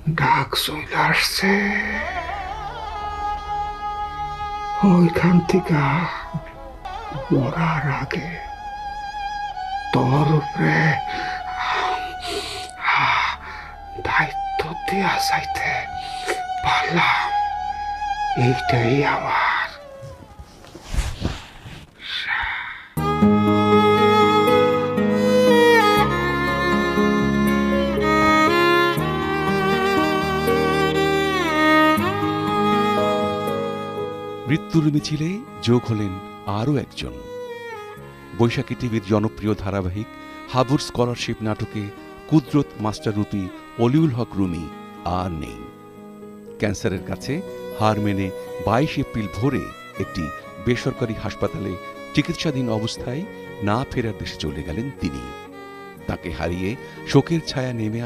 ডাক চলে আসছে ওইখান থেকে মরার আগে তোর উপরে দায়িত্ব দেয়া চাইতে পারলাম, এইটাই আমার। মৃত্যুর মিছিলে যোগ হলেন আরও একজন। বৈশাখী টিভির জনপ্রিয় ধারাবাহিক হাবুর স্কলারশিপ নাটকে কুদরত মাস্টার রূপী অলিউল হক রুমি আর নেই। ক্যান্সারের কাছে হার মেনে 22 এপ্রিল ভোরে একটি বেসরকারি হাসপাতালে চিকিৎসাধীন অবস্থায় না ফেরার দেশে চলে গেলেন তিনি। তাকে হারিয়ে শোকের ছায়া নেমে আসে